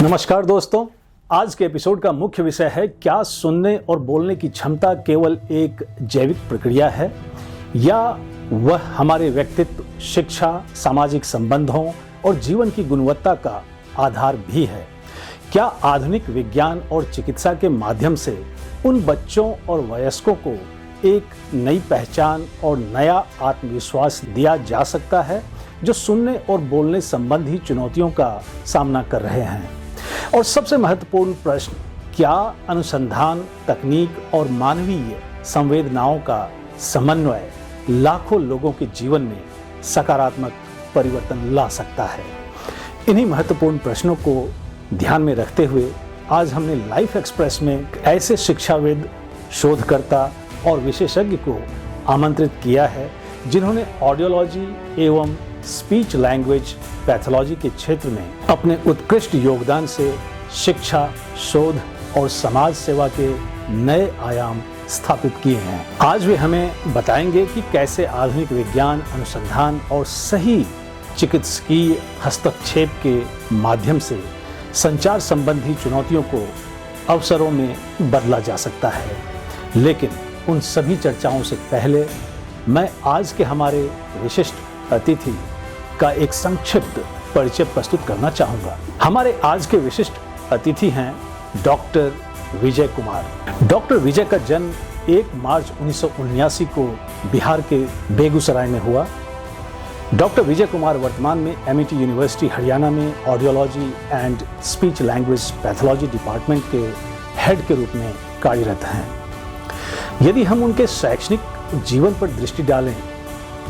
नमस्कार दोस्तों, आज के एपिसोड का मुख्य विषय है क्या सुनने और बोलने की क्षमता केवल एक जैविक प्रक्रिया है या वह हमारे व्यक्तित्व, शिक्षा, सामाजिक संबंधों और जीवन की गुणवत्ता का आधार भी है। क्या आधुनिक विज्ञान और चिकित्सा के माध्यम से उन बच्चों और वयस्कों को एक नई पहचान और नया आत्मविश्वास दिया जा सकता है जो सुनने और बोलने संबंधी चुनौतियों का सामना कर रहे हैं। और सबसे महत्वपूर्ण प्रश्न, क्या अनुसंधान, तकनीक और मानवीय संवेदनाओं का समन्वय लाखों लोगों के जीवन में सकारात्मक परिवर्तन ला सकता है? इन्हीं महत्वपूर्ण प्रश्नों को ध्यान में रखते हुए आज हमने लाइफ एक्सप्रेस में ऐसे शिक्षाविद, शोधकर्ता और विशेषज्ञ को आमंत्रित किया है जिन्होंने ऑडियोलॉजी एवं स्पीच लैंग्वेज पैथोलॉजी के क्षेत्र में अपने उत्कृष्ट योगदान से शिक्षा, शोध और समाज सेवा के नए आयाम स्थापित किए हैं। आज वे हमें बताएंगे कि कैसे आधुनिक विज्ञान, अनुसंधान और सही चिकित्सकीय हस्तक्षेप के माध्यम से संचार संबंधी चुनौतियों को अवसरों में बदला जा सकता है। लेकिन उन सभी चर्चाओं से पहले मैं आज के हमारे विशिष्ट अतिथि का एक संक्षिप्त परिचय प्रस्तुत करना चाहूँगा। हमारे आज के विशिष्ट अतिथि हैं डॉक्टर विजय कुमार। डॉक्टर विजय का जन्म 1 मार्च 1979 को बिहार के बेगूसराय में हुआ। डॉक्टर विजय कुमार वर्तमान में एमईटी यूनिवर्सिटी हरियाणा में audiology and speech language pathology department के हेड के रूप में कार्यरत हैं। यदि हम उनके शैक्षणिक जीवन पर दृष्टि डालें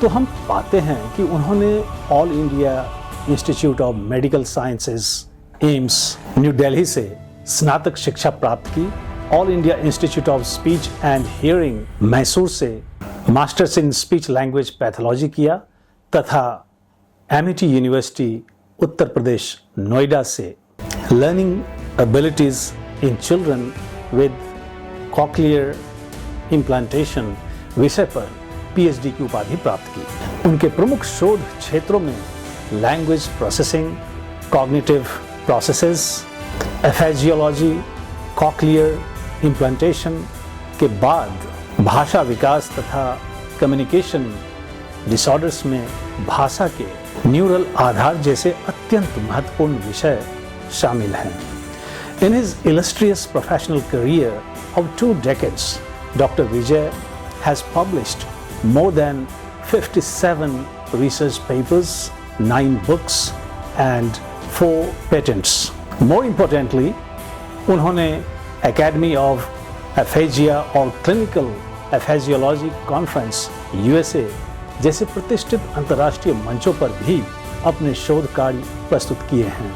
तो हम पाते हैं कि उन्होंने all India institute of medical sciences AIIMS New Delhi से स्नातक शिक्षा प्राप्त की, all India institute of speech and hearing Mysore से masters in speech language pathology किया तथा एमईटी यूनिवर्सिटी उत्तर प्रदेश नोएडा से learning abilities in children with cochlear implantation विषय पर पीएचडी की उपाधि प्राप्त की। उनके प्रमुख शोध क्षेत्रों में language processing, cognitive processes, aphasiology, cochlear implantation के बाद भाषा विकास तथा कम्युनिकेशन डिसऑर्डर्स में भाषा के न्यूरल आधार जैसे अत्यंत महत्वपूर्ण विषय शामिल हैं। In his illustrious professional career of 2 decades, Dr. Vijay has published more than 57 research papers, 9 books and 4 patents. More importantly, उन्होंने Academy of Aphasia और Clinical Aphasiology Conference USA जैसे प्रतिष्ठित अंतर्राष्ट्रीय मंचों पर भी अपने शोध कार्य प्रस्तुत किए हैं।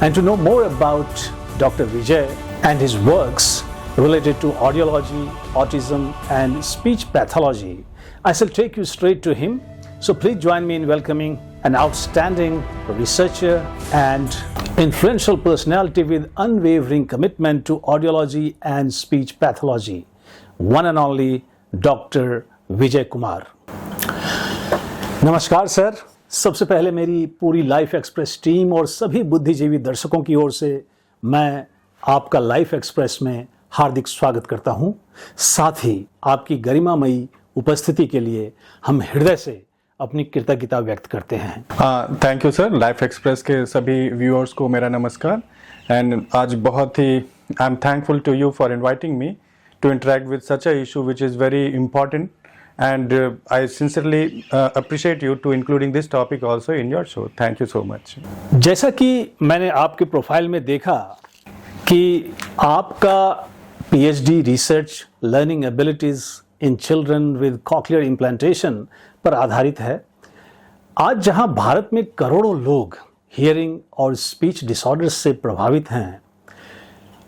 And to know more about Dr. Vijay and his works related to audiology, autism and speech pathology, I shall take you straight to him. So please join me in welcoming an outstanding researcher and influential personality with unwavering commitment to audiology and speech pathology, one and only Dr. Vijay Kumar. नमस्कार sir, सबसे पहले मेरी पूरी life express team और सभी बुद्धिजीवी दर्शकों की ओर से मैं आपका लाइफ एक्सप्रेस में हार्दिक स्वागत करता हूं। साथ ही आपकी गरिमामयी उपस्थिति के लिए हम हृदय से अपनी कृतज्ञता व्यक्त करते हैं। Thank you sir. Life express के सभी व्यूअर्स को मेरा नमस्कार। एंड आज बहुत ही I am thankful to you for inviting me to interact with such a issue which is very important and I sincerely appreciate you to including this topic also in your show. Thank you so much. जैसा कि मैंने आपके profile में देखा कि आपका PhD research learning abilities in children with cochlear implantation पर आधारित है। आज जहां भारत में करोड़ों लोग हियरिंग और स्पीच डिसऑर्डर्स से प्रभावित हैं,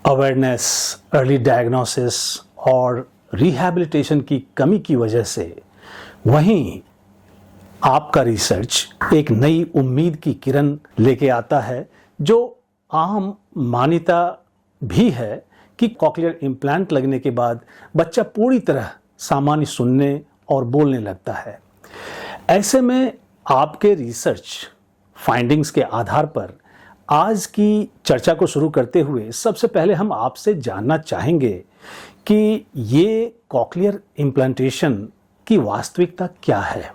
अवेयरनेस, अर्ली डायग्नोसिस और रिहैबिलिटेशन की कमी की वजह से, वहीं आपका रिसर्च एक नई उम्मीद की किरण लेके आता है जो आम मान्यता भी है कि कॉक्लियर इम्प्लांट लगने के बाद बच्चा पूरी तरह सामान्य सुनने और बोलने लगता है। ऐसे में आपके रिसर्च फाइंडिंग्स के आधार पर आज की चर्चा को शुरू करते हुए सबसे पहले हम आपसे जानना चाहेंगे कि ये कॉक्लियर इम्प्लांटेशन की वास्तविकता क्या है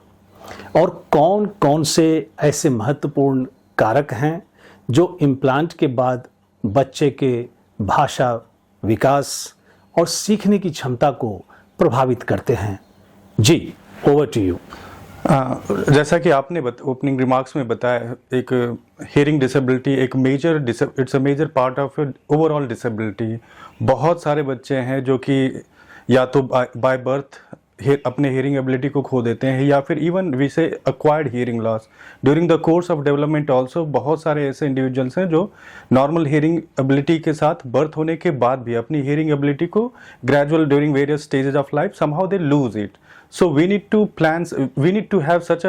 और कौन कौन से ऐसे महत्वपूर्ण कारक हैं जो इम्प्लांट के बाद बच्चे के भाषा विकास और सीखने की क्षमता को प्रभावित करते हैं। जी, ओवर टू यू। जैसा कि आपने ओपनिंग रिमार्क्स में बताया, एक हियरिंग डिसेबिलिटी एक it's a major part of overall disability. बहुत सारे बच्चे हैं जो कि या तो बाय बर्थ अपने हियरिंग एबिलिटी को खो देते हैं या फिर even we say acquired hearing loss during the course of development. Also बहुत सारे ऐसे इंडिविजुअल्स हैं जो नॉर्मल हियरिंग एबिलिटी के साथ बर्थ होने के बाद भी अपनी हियरिंग एबिलिटी को gradual during various stages of life somehow they lose it. So we need to have such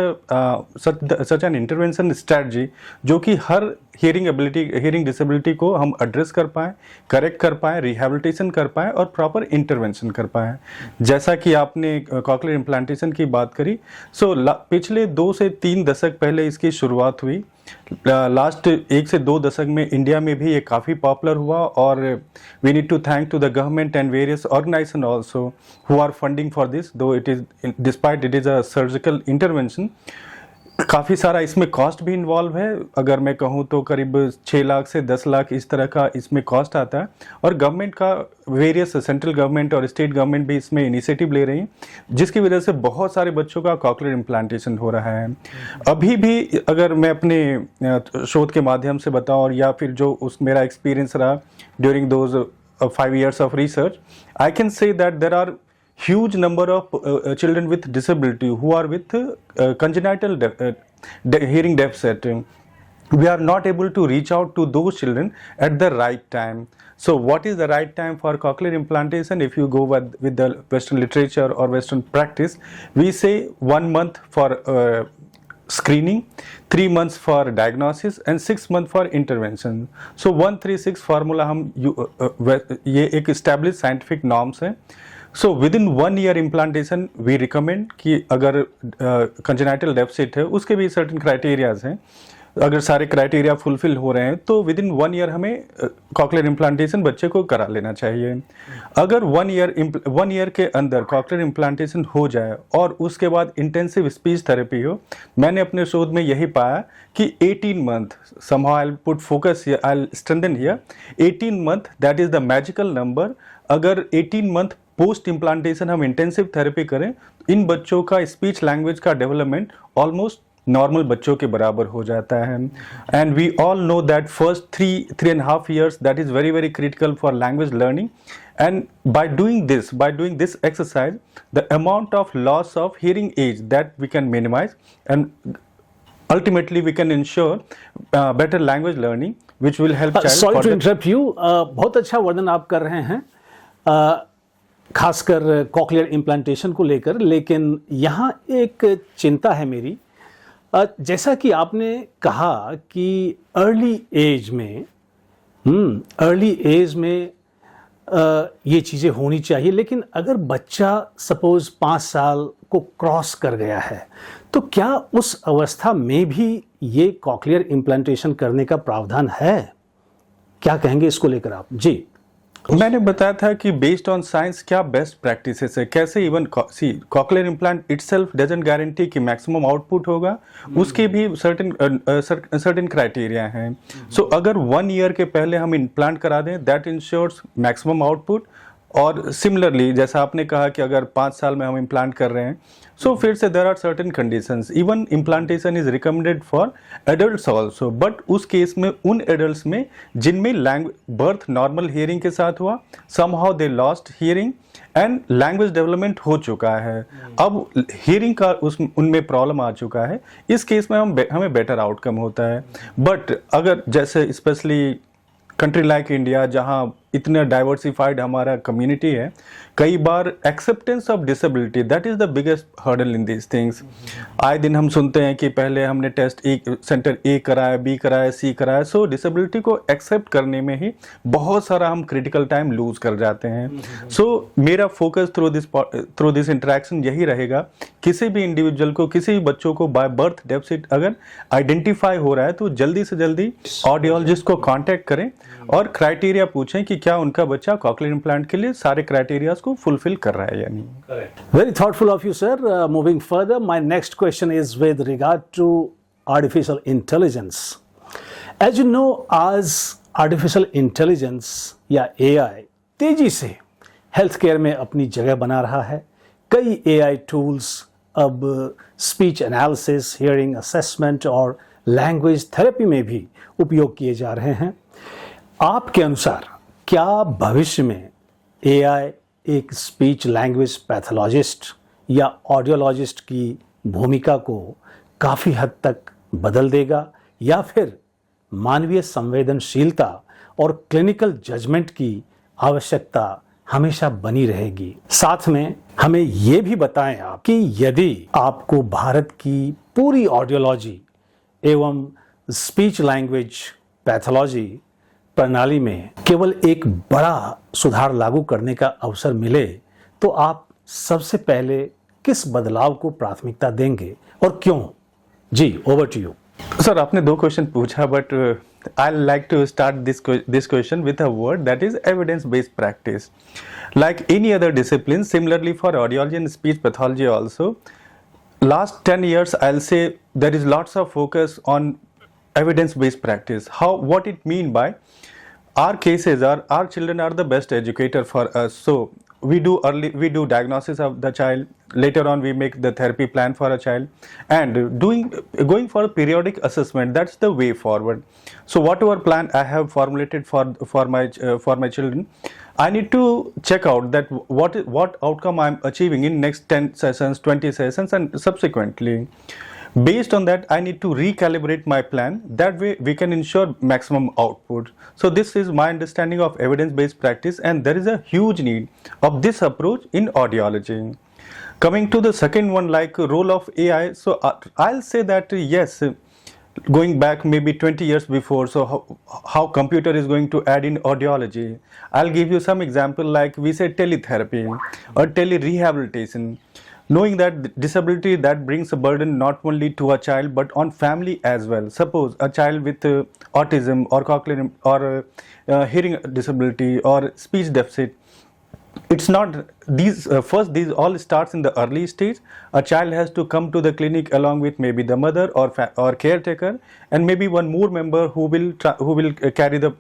an intervention strategy जो कि हर हियरिंग डिसेबिलिटी को हम एड्रेस कर पाएँ, करेक्ट कर पाएँ, रिहेबिलिटेशन कर पाएँ और प्रॉपर इंटरवेंशन कर पाएँ। जैसा कि आपने कॉक्लियर इम्प्लांटेशन की बात करी, पिछले 2 से 3 दशक पहले इसकी शुरुआत हुई। लास्ट 1 से 2 दशक में इंडिया में भी ये काफ़ी पॉपुलर हुआ और we need to thank to the government and various organisation also who are funding for this, though it is despite it is a surgical intervention. काफ़ी सारा इसमें कॉस्ट भी इन्वॉल्व है। अगर मैं कहूँ तो करीब 6 लाख से 10 लाख इस तरह का इसमें कॉस्ट आता है और गवर्नमेंट का वेरियस सेंट्रल गवर्नमेंट और स्टेट गवर्नमेंट भी इसमें इनिशिएटिव ले रही हैं, जिसकी वजह से बहुत सारे बच्चों का कॉक्लियर इम्प्लांटेशन हो रहा है। अभी भी अगर मैं अपने शोध के माध्यम से बताऊँ या फिर जो मेरा एक्सपीरियंस रहा during those 5 years of research, I can say that there are huge number of children with disability who are with congenital hearing deficit. We are not able to reach out to those children at the right time. So what is the right time for cochlear implantation? If you go with the Western literature or Western practice, we say 1 month for screening, 3 months for diagnosis and 6 months for intervention. So 136 formula हम ये एक established scientific norms है। So within 1 year implantation we recommend कि अगर congenital deficit है उसके भी certain criterias हैं। अगर सारे क्राइटेरिया फुलफिल हो रहे हैं तो विद इन 1 ईयर हमें कॉक्लियर इम्प्लांटेशन बच्चे को करा लेना चाहिए। अगर 1 ईयर के अंदर कॉक्लियर इम्प्लांटेशन हो जाए और उसके बाद इंटेंसिव स्पीच थेरेपी हो, मैंने अपने शोध में यही पाया कि 18 month, somehow I'll put focus here, I'll strengthen here, 18 month that is the magical number. अगर 18 मंथ पोस्ट इम्प्लांटेशन हम इंटेंसिव थेरेपी करें, इन बच्चों का स्पीच लैंग्वेज का डेवलपमेंट ऑलमोस्ट नॉर्मल बच्चों के बराबर हो जाता है। And we all know that first 3.5 years that is very very critical for language learning. And by doing this exercise the amount of loss of hearing as that we can minimize and ultimately we can ensure better language learning which will help child. Sorry to interrupt you, बहुत अच्छा वर्णन आप कर रहे हैं खासकर cochlear implantation को लेकर, लेकिन यहाँ एक चिंता है मेरी। जैसा कि आपने कहा कि अर्ली एज में ये चीज़ें होनी चाहिए, लेकिन अगर बच्चा सपोज 5 साल को क्रॉस कर गया है तो क्या उस अवस्था में भी ये कॉक्लियर इम्प्लांटेशन करने का प्रावधान है? क्या कहेंगे इसको लेकर आप? जी, मैंने बताया था कि बेस्ड ऑन साइंस क्या बेस्ट प्रैक्टिसेस है, कैसे even cochlear implant itself doesn't guarantee कि मैक्सिमम आउटपुट होगा, उसके भी सर्टेन क्राइटेरिया हैं। सो अगर 1 ईयर के पहले हम इम्प्लांट करा दें दैट इंश्योर्स मैक्सिमम आउटपुट। और सिमिलरली जैसा आपने कहा कि अगर 5 साल में हम इम्प्लांट कर रहे हैं, सो फिर से there are certain conditions. Even implantation is recommended for adults also, but उस केस में उन एडल्ट्स में जिनमें बर्थ नॉर्मल हियरिंग के साथ हुआ, somehow they lost hearing and language development हो चुका है, अब हियरिंग का उनमें प्रॉब्लम आ चुका है, इस केस में हमें बेटर आउटकम होता है। बट अगर जैसे स्पेशली कंट्री लाइक इंडिया जहाँ इतना डाइवर्सिफाइड हमारा कम्युनिटी है, कई बार acceptance of disability that is the biggest hurdle in these things. आए दिन हम सुनते हैं कि पहले हमने टेस्ट सेंटर ए कराया, बी कराया, सी कराया, सो डिसेबिलिटी को एक्सेप्ट करने में ही बहुत सारा हम क्रिटिकल टाइम लूज कर जाते हैं। सो मेरा फोकस थ्रू दिस इंटरेक्शन यही रहेगा, किसी भी इंडिविजुअल को, किसी भी बच्चों को बाय बर्थ डेफिसिट अगर आइडेंटिफाई हो रहा है तो जल्दी से जल्दी ऑडियोलॉजिस्ट को कांटेक्ट करें और क्राइटेरिया पूछें कि क्या उनका बच्चा कॉक्लियर इम्प्लांट के लिए सारे क्राइटेरियाज को फुलफिल कर रहा है या नहीं। Very thoughtful of you, sir. Moving further, my next question is with regard to artificial intelligence. As you know, as artificial intelligence या AI तेजी से हेल्थ केयर में अपनी जगह बना रहा है, कई AI टूल्स अब स्पीच एनालिसिस, हियरिंग असेसमेंट और लैंग्वेज थेरेपी में भी उपयोग किए जा रहे हैं। आपके अनुसार क्या भविष्य में AI एक स्पीच लैंग्वेज पैथोलॉजिस्ट या ऑडियोलॉजिस्ट की भूमिका को काफ़ी हद तक बदल देगा, या फिर मानवीय संवेदनशीलता और क्लिनिकल जजमेंट की आवश्यकता हमेशा बनी रहेगी? साथ में हमें ये भी बताएं आप कि यदि आपको भारत की पूरी ऑडियोलॉजी एवं स्पीच लैंग्वेज पैथोलॉजी प्रणाली में केवल एक बड़ा सुधार लागू करने का अवसर मिले तो आप सबसे पहले किस बदलाव को प्राथमिकता देंगे और क्यों? जी, ओवर टू यू। सर, आपने दो क्वेश्चन पूछा, but I like to start this question with a word that is evidence based practice. Like any other discipline, similarly for audiology and speech pathology also, last 10 years I'll say there is lots of focus on evidence-based practice. What it mean by our cases are our children are the best educator for us. So we do diagnosis of the child. Later on we make the therapy plan for a child, and going for a periodic assessment. That's the way forward. So whatever plan I have formulated for my children, I need to check out that what outcome I'm achieving in next 10 sessions, 20 sessions, and subsequently. Based on that, I need to recalibrate my plan. That way we can ensure maximum output. So this is my understanding of evidence-based practice, and there is a huge need of this approach in audiology. Coming to the second one, like role of AI, so I'll say that yes, going back maybe 20 years before, so how computer is going to add in audiology. I'll give you some example, like we say teletherapy or tele-rehabilitation. Knowing that disability that brings a burden not only to a child but on family as well. Suppose a child with autism or cochlear or hearing disability or speech deficit, it's not these first these all starts in the early stage. A child has to come to the clinic along with maybe the mother or caretaker, and maybe one more member who will carry the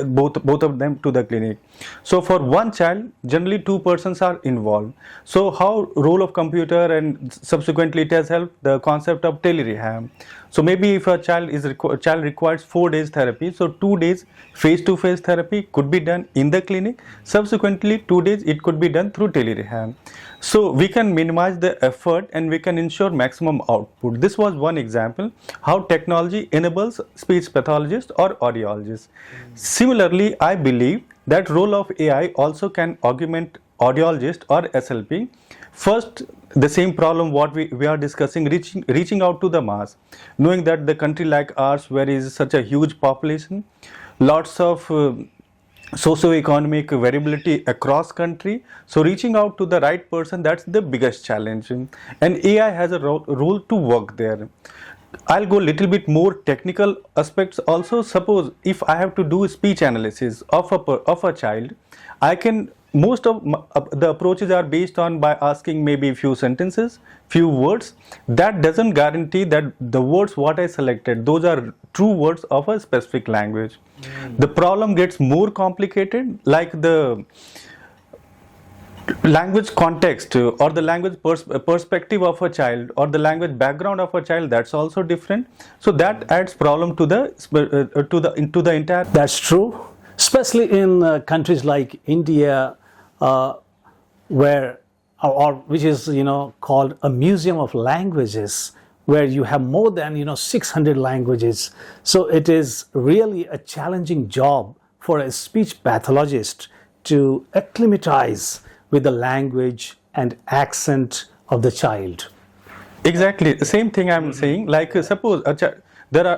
both of them to the clinic. So for one child generally two persons are involved. So how role of computer and subsequently it has helped the concept of tele-rehab. So maybe if a child requires 4 days therapy, so 2 days face-to-face therapy could be done in the clinic. Subsequently 2 days it could be done through tele-rehab. So we can minimize the effort and we can ensure maximum output. This was one example how technology enables speech pathologists or audiologists. Similarly, I believe that role of AI also can augment audiologist or SLP. First, the same problem what we are discussing, reaching out to the mass, knowing that the country like ours where is such a huge population, lots of socio-economic variability across country, so reaching out to the right person, that's the biggest challenge, and AI has a role to work there. I'll go a little bit more technical aspects also. Suppose if I have to do speech analysis of a child, I can most of the approaches are based on by asking maybe few sentences, few words. That doesn't guarantee that the words what I selected, those are true words of a specific language. The problem gets more complicated, like the language context or the language perspective of a child or the language background of a child, that's also different. So that adds problem to the entire. That's true, especially in countries like India, where or which is called a museum of languages, where you have more than 600 languages. So it is really a challenging job for a speech pathologist to acclimatize with the language and accent of the child? Exactly, the same thing I'm saying. Like suppose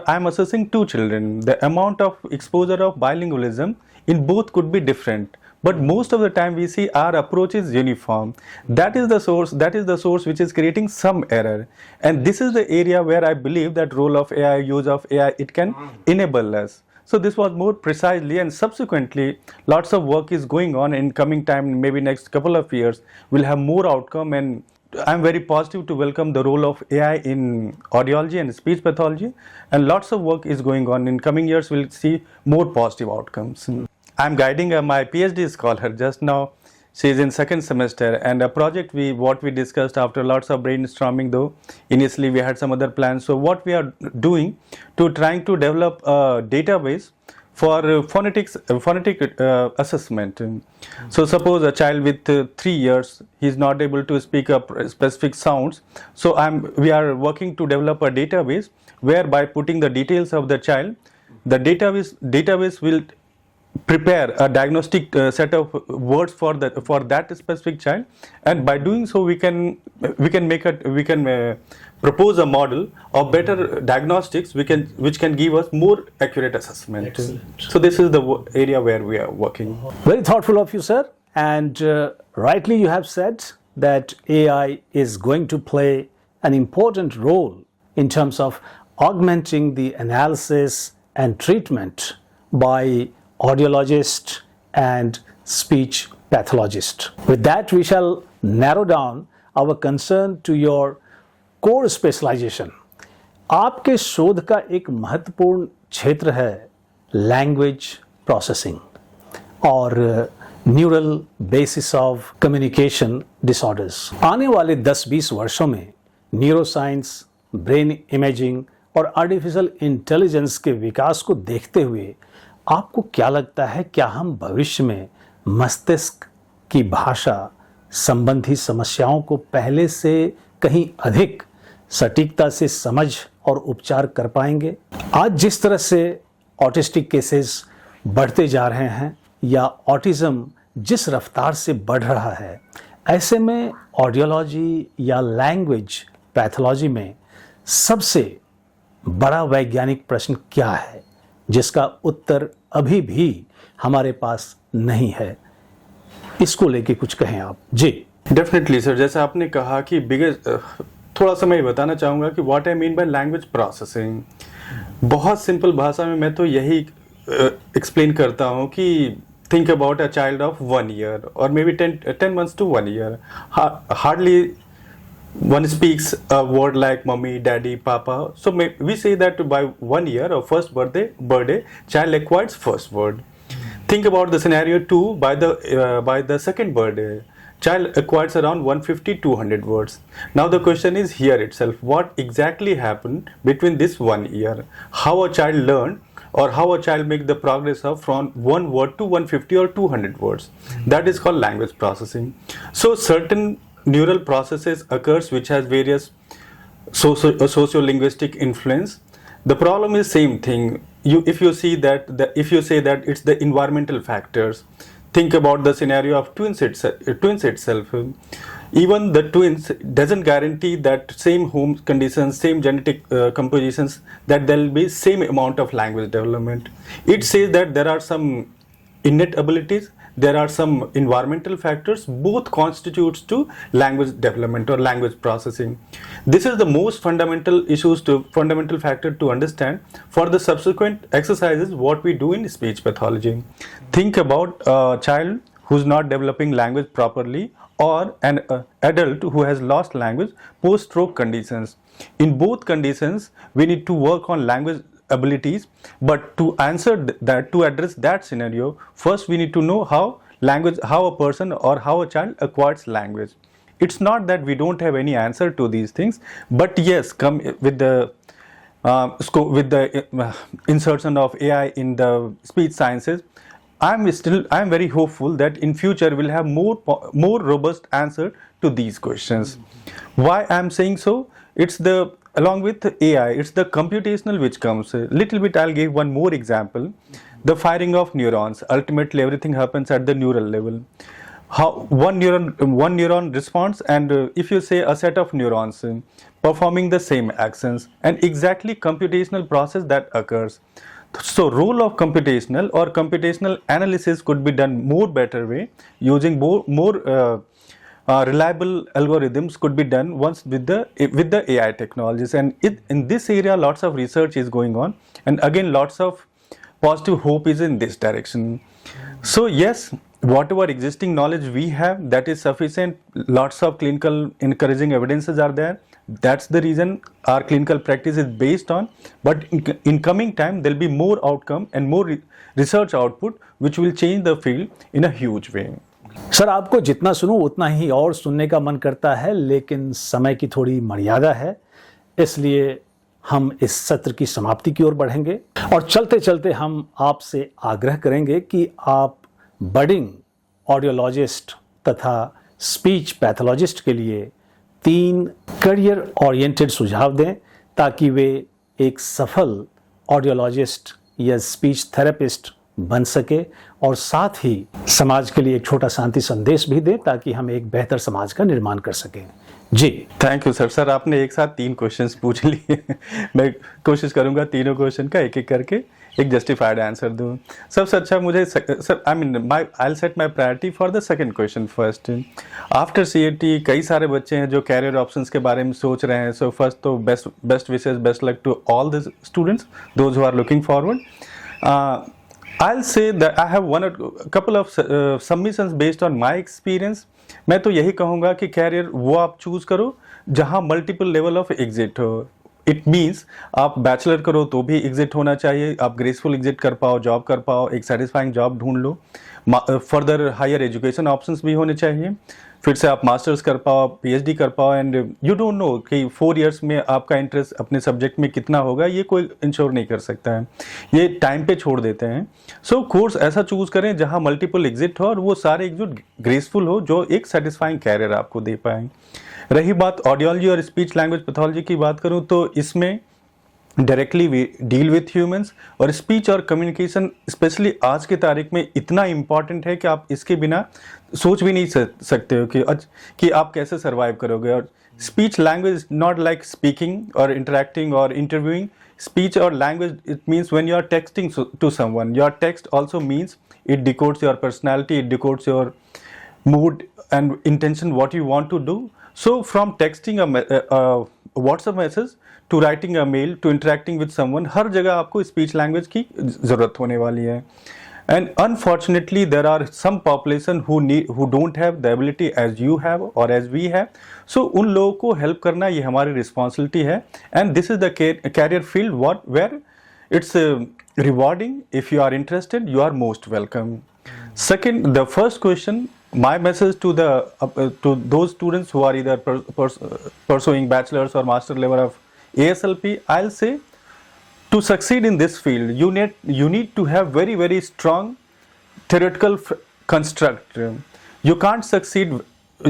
I'm assessing two children. The amount of exposure of bilingualism in both could be different, but most of the time we see our approach is uniform. That is the source. That is the source which is creating some error, and this is the area where I believe that role of AI, use of AI, it can enable us. So this was more precisely, and subsequently lots of work is going on in coming time, maybe next couple of years we'll have more outcome, and I'm very positive to welcome the role of AI in audiology and speech pathology, and lots of work is going on. In coming years we'll see more positive outcomes. I'm guiding my PhD scholar just now. She's in second semester, and a project what we discussed after lots of brainstorming, though initially we had some other plans. So what we are doing to trying to develop a database for phonetic assessment. So suppose a child with 3 years, he's not able to speak up specific sounds. So we are working to develop a database whereby putting the details of the child, the database will prepare a diagnostic set of words for that specific child, and by doing so we can propose a model of better diagnostics which can give us more accurate assessment. Excellent. So this is the area where we are working. Very thoughtful of you, sir. And rightly you have said that AI is going to play an important role in terms of augmenting the analysis and treatment by audiologist and speech pathologist. With that, we shall narrow down our concern to your core specialization. आपके शोध का एक महत्वपूर्ण क्षेत्र है language processing और neural basis of communication disorders. आने वाले 10-20 वर्षों में न्यूरोसाइंस, ब्रेन इमेजिंग और आर्टिफिशियल इंटेलिजेंस के विकास को देखते हुए आपको क्या लगता है, क्या हम भविष्य में मस्तिष्क की भाषा संबंधी समस्याओं को पहले से कहीं अधिक सटीकता से समझ और उपचार कर पाएंगे? आज जिस तरह से ऑटिस्टिक केसेस बढ़ते जा रहे हैं या ऑटिज्म जिस रफ्तार से बढ़ रहा है, ऐसे में ऑडियोलॉजी या लैंग्वेज पैथोलॉजी में सबसे बड़ा वैज्ञानिक प्रश्न क्या है जिसका उत्तर अभी भी हमारे पास नहीं है? इसको लेके कुछ कहें आप जी। डेफिनेटली सर, जैसा आपने कहा कि बिगेस्ट, थोड़ा सा मैं ये बताना चाहूँगा कि what I mean by language processing. बहुत सिंपल भाषा में मैं तो यही एक्सप्लेन करता हूँ कि think about a child of 1 year or maybe 10 months to 1 year. Hardly one speaks a word like mommy, daddy, papa. So we say that by 1 year or first birthday, child acquires first word. Think about the scenario 2, by the second birthday, child acquires around 150-200 words. Now the question is here itself, what exactly happened between this 1 year? How a child learned, or how a child make the progress of from 1 word to 150 or 200 words. That is called language processing. So certain neural processes occurs which has various socio-linguistic influence. The problem is same thing. If you say that it's the environmental factors, think about the scenario of twins itself. Even the twins doesn't guarantee that same home conditions, same genetic compositions, that there will be same amount of language development. It says that there are some innate abilities, there are some environmental factors, both constitutes to language development or language processing. This is the most fundamental factor to understand for the subsequent exercises what we do in speech pathology. Think about a child who's not developing language properly, or an adult who has lost language post-stroke conditions. In both conditions, we need to work on language abilities, but to address that scenario, first we need to know how a person or how a child acquires language. It's not that we don't have any answer to these things, but yes, come with the insertion of AI in the speech sciences, I'm very hopeful that in future we'll have more robust answer to these questions. Why I'm saying so? It's the along with AI, it's the computational which comes. A little bit, I'll give one more example. The firing of neurons. Ultimately, everything happens at the neural level. How one neuron responds, and if you say a set of neurons performing the same actions, and exactly computational process that occurs. So role of computational analysis could be done more better way using more reliable algorithms could be done once with the AI technologies, and in this area lots of research is going on, and again lots of positive hope is in this direction. So yes, whatever existing knowledge we have, that is sufficient. Lots of clinical encouraging evidences are there. That's the reason our clinical practice is based on. But in coming time, there'll be more outcome and more research output, which will change the field in a huge way. Sir, आपको जितना सुनूं उतना ही और सुनने का मन करता है, लेकिन समय की थोड़ी मर्यादा है, इसलिए हम इस सत्र की समाप्ति की ओर बढ़ेंगे और चलते चलते हम आपसे आग्रह करेंगे कि आप बडिंग ऑडियोलॉजिस्ट तथा स्पीच पैथोलॉजिस्ट के लिए 3 करियर ओरिएंटेड सुझाव दें ताकि वे एक सफल ऑडियोलॉजिस्ट या स्पीच थेरेपिस्ट बन सके और साथ ही समाज के लिए एक छोटा शांति संदेश भी दें ताकि हम एक बेहतर समाज का निर्माण कर सकें। जी थैंक यू सर। सर आपने एक साथ 3 क्वेश्चंस पूछ लिए मैं कोशिश करूंगा तीनों क्वेश्चन का एक एक करके एक जस्टिफाइड आंसर दूं। सबसे अच्छा मुझे sir I will set my priority for the second question first. After CAT कई सारे बच्चे हैं जो कैरियर ऑप्शंस के बारे में सोच रहे हैं। सो फर्स्ट तो best wishes, best luck to all the students those who are looking forward. I'll say that I have a couple of submissions based on my experience. मैं तो यही कहूँगा कि कैरियर वो आप चूज करो जहाँ मल्टीपल लेवल ऑफ एग्जिट हो। इट मीन्स आप बैचलर करो तो भी एग्जिट होना चाहिए, आप ग्रेसफुल एग्जिट कर पाओ, जॉब कर पाओ, एक सेटिस्फाइंग जॉब ढूंढ लो। फर्दर हायर एजुकेशन ऑप्शंस भी होने चाहिए, फिर से आप मास्टर्स कर पाओ, पीएचडी कर पाओ, एंड यू डोंट नो कि 4 इयर्स में आपका इंटरेस्ट अपने सब्जेक्ट में कितना होगा, ये कोई इंश्योर नहीं कर सकता है, ये टाइम पे छोड़ देते हैं। सो कोर्स ऐसा चूज करें जहां मल्टीपल एग्जिट हो और वो सारे एग्जिट ग्रेसफुल हो जो एक सेटिस्फाइंग कैरियर आपको दे पाए। रही बात ऑडियोलॉजी और स्पीच लैंग्वेज पैथोलॉजी की बात करूं तो इसमें directly we deal with humans, और स्पीच और कम्युनिकेशन स्पेशली आज की तारीख में इतना इम्पॉर्टेंट है कि आप इसके बिना सोच भी नहीं सकते हो कि आप कैसे सर्वाइव करोगे। और speech language not like speaking और इंटरेक्टिंग और इंटरव्यूइंग। स्पीच और language it means when you are texting to someone, your text also means it decodes your personality, it decodes your mood and intention what you want to do. So from texting a WhatsApp message to writing a mail to interacting with someone, हर जगह आपको speech language की ज़रूरत होने वाली है। And unfortunately there are some population who don't have the ability as you have or as we have. So उन लोगों को help करना ये हमारी responsibility है, and this is the career field where it's rewarding. If you are interested, you are most welcome. Second, the first question, my message to those students who are either pursuing bachelor's or master level of ASLP, I'll say to succeed in this field, you need to have very, very strong theoretical construct. You can't succeed,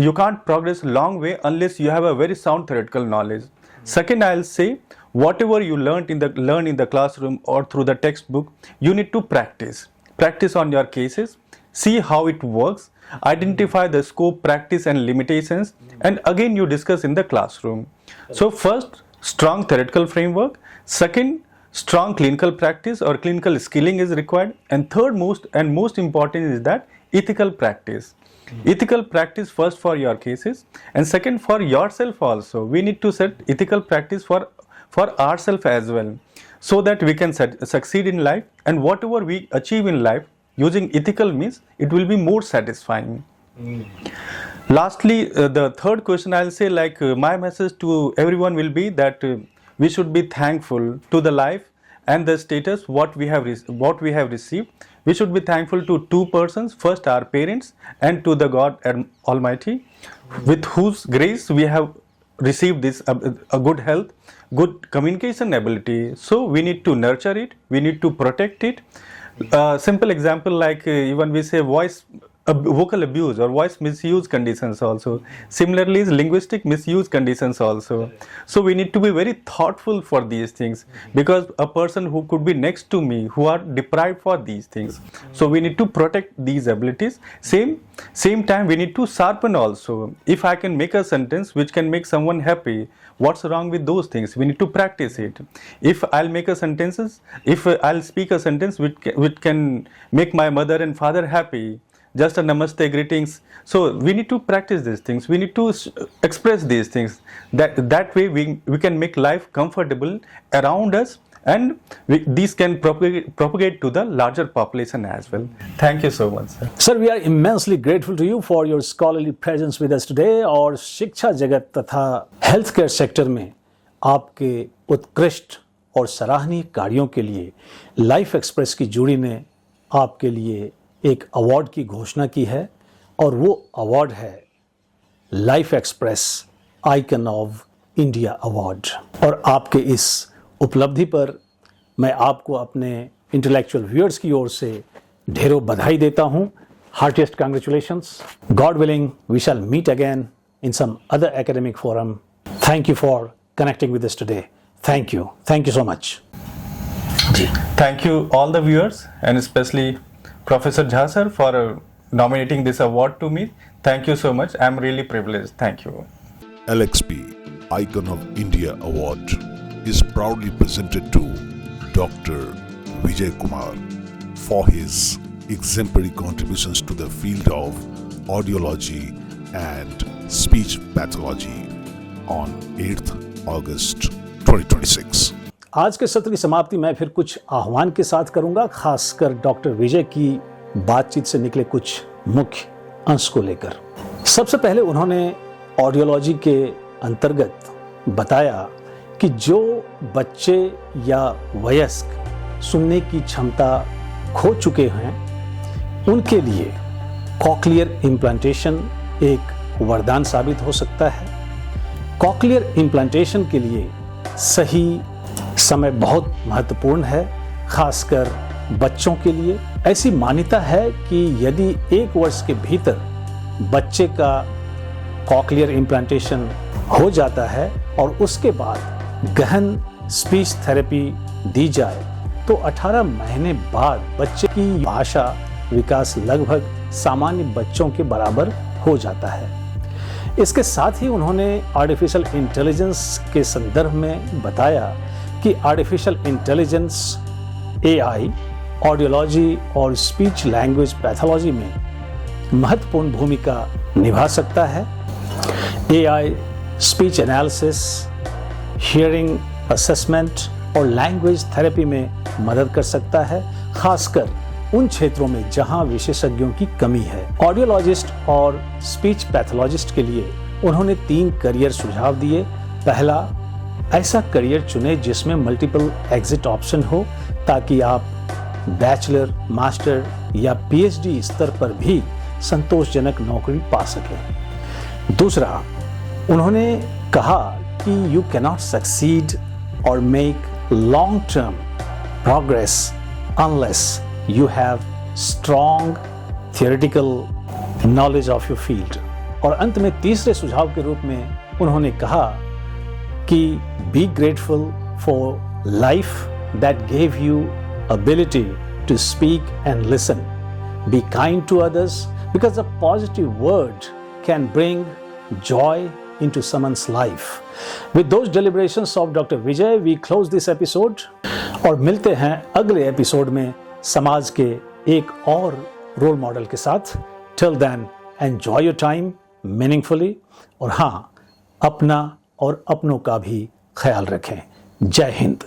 you can't progress a long way unless you have a very sound theoretical knowledge. Second, I'll say whatever you learn in the classroom or through the textbook, you need to practice on your cases, see how it works, identify the scope, practice and limitations, and again you discuss in the classroom. So first, strong theoretical framework. Second, strong clinical practice or clinical skilling is required. And third most important is that ethical practice. Ethical practice first for your cases, and second for yourself also. We need to set ethical practice for ourselves as well, so that we can succeed in life, and whatever we achieve in life using ethical means, it will be more satisfying. Lastly, the third question I'll say, like my message to everyone will be that we should be thankful to the life and the status what we have received. We should be thankful to 2 persons, first our parents and to the God Almighty, with whose grace we have received this a good health, good communication ability. So we need to nurture it, we need to protect it. Simple example, like even we say voice vocal abuse or voice misuse conditions also. Similarly, is linguistic misuse conditions also. So we need to be very thoughtful for these things, because a person who could be next to me who are deprived for these things. So we need to protect these abilities. Same time we need to sharpen also. If I can make a sentence which can make someone happy, what's wrong with those things? We need to practice it. If I'll make a sentences, if I'll speak a sentence which can make my mother and father happy, just a namaste, greetings. So we need to practice these things. We need to express these things. That way we can make life comfortable around us, and these can propagate to the larger population as well. Thank you so much, sir. Sir, we are immensely grateful to you for your scholarly presence with us today. और शिक्षा जगत तथा health care sector में आपके उत्कृष्ट और सराहनीय कार्यों के लिए लाइफ एक्सप्रेस की जूरी ने आपके लिए एक अवार्ड की घोषणा की है, और वो अवार्ड है life express icon of India award. और आपके इस उपलब्धि पर मैं आपको अपने इंटेलेक्चुअल व्यूअर्स की ओर से ढेरों बधाई देता हूं। Heartiest congratulations. God willing we shall meet again in some other academic forum. Thank you for connecting with us today. Thank you so much. Thank you all the viewers, and especially Professor Jha sir for nominating this award to me. Thank you so much. I'm really privileged. Thank you. LXP Icon of India Award is proudly presented to Dr. Vijay Kumar for his exemplary contributions to the field of audiology and speech pathology on 8th August 2026. आज के सत्र की समाप्ति मैं फिर कुछ आह्वान के साथ करूंगा, खासकर डॉक्टर विजय की बातचीत से निकले कुछ मुख्य अंश को लेकर। सबसे पहले उन्होंने ऑडियोलॉजी के अंतर्गत बताया कि जो बच्चे या वयस्क सुनने की क्षमता खो चुके हैं, उनके लिए कॉक्लियर इम्प्लांटेशन एक वरदान साबित हो सकता है। कॉक्लियर इम्प्लांटेशन के लिए सही समय बहुत महत्वपूर्ण है, खासकर बच्चों के लिए। ऐसी मान्यता है कि यदि 1 वर्ष के भीतर बच्चे का कॉक्लियर इम्प्लांटेशन हो जाता है और उसके बाद गहन स्पीच थेरेपी दी जाए, तो 18 महीने बाद बच्चे की भाषा विकास लगभग सामान्य बच्चों के बराबर हो जाता है। इसके साथ ही उन्होंने आर्टिफिशियल इंटेलिजेंस के संदर्भ में बताया कि आर्टिफिशियल इंटेलिजेंस AI ऑडियोलॉजी और स्पीच लैंग्वेज पैथोलॉजी में महत्वपूर्ण भूमिका निभा सकता है। AI speech analysis, hearing assessment और लैंग्वेज थेरेपी में मदद कर सकता है, खासकर उन क्षेत्रों में जहां विशेषज्ञों की कमी है। ऑडियोलॉजिस्ट और स्पीच पैथोलॉजिस्ट के लिए उन्होंने 3 करियर सुझाव दिए। पहला, ऐसा करियर चुने जिसमें मल्टीपल एग्जिट ऑप्शन हो, ताकि आप बैचलर, मास्टर या PhD स्तर पर भी संतोषजनक नौकरी पा सकें। दूसरा, उन्होंने कहा कि यू कैनॉट सक्सीड और make long term progress unless you have strong theoretical knowledge of your field। और अंत में तीसरे सुझाव के रूप में उन्होंने कहा कि be grateful for life that gave you ability to speak and listen। Be kind to others because a positive word can bring joy into someone's life। With those deliberations of Dr. Vijay, we close this episode और मिलते हैं अगले episode में समाज के एक और role model के साथ। Till then enjoy your time meaningfully, और हाँ, अपना और अपनों का भी ख्याल रखें। जय हिंद।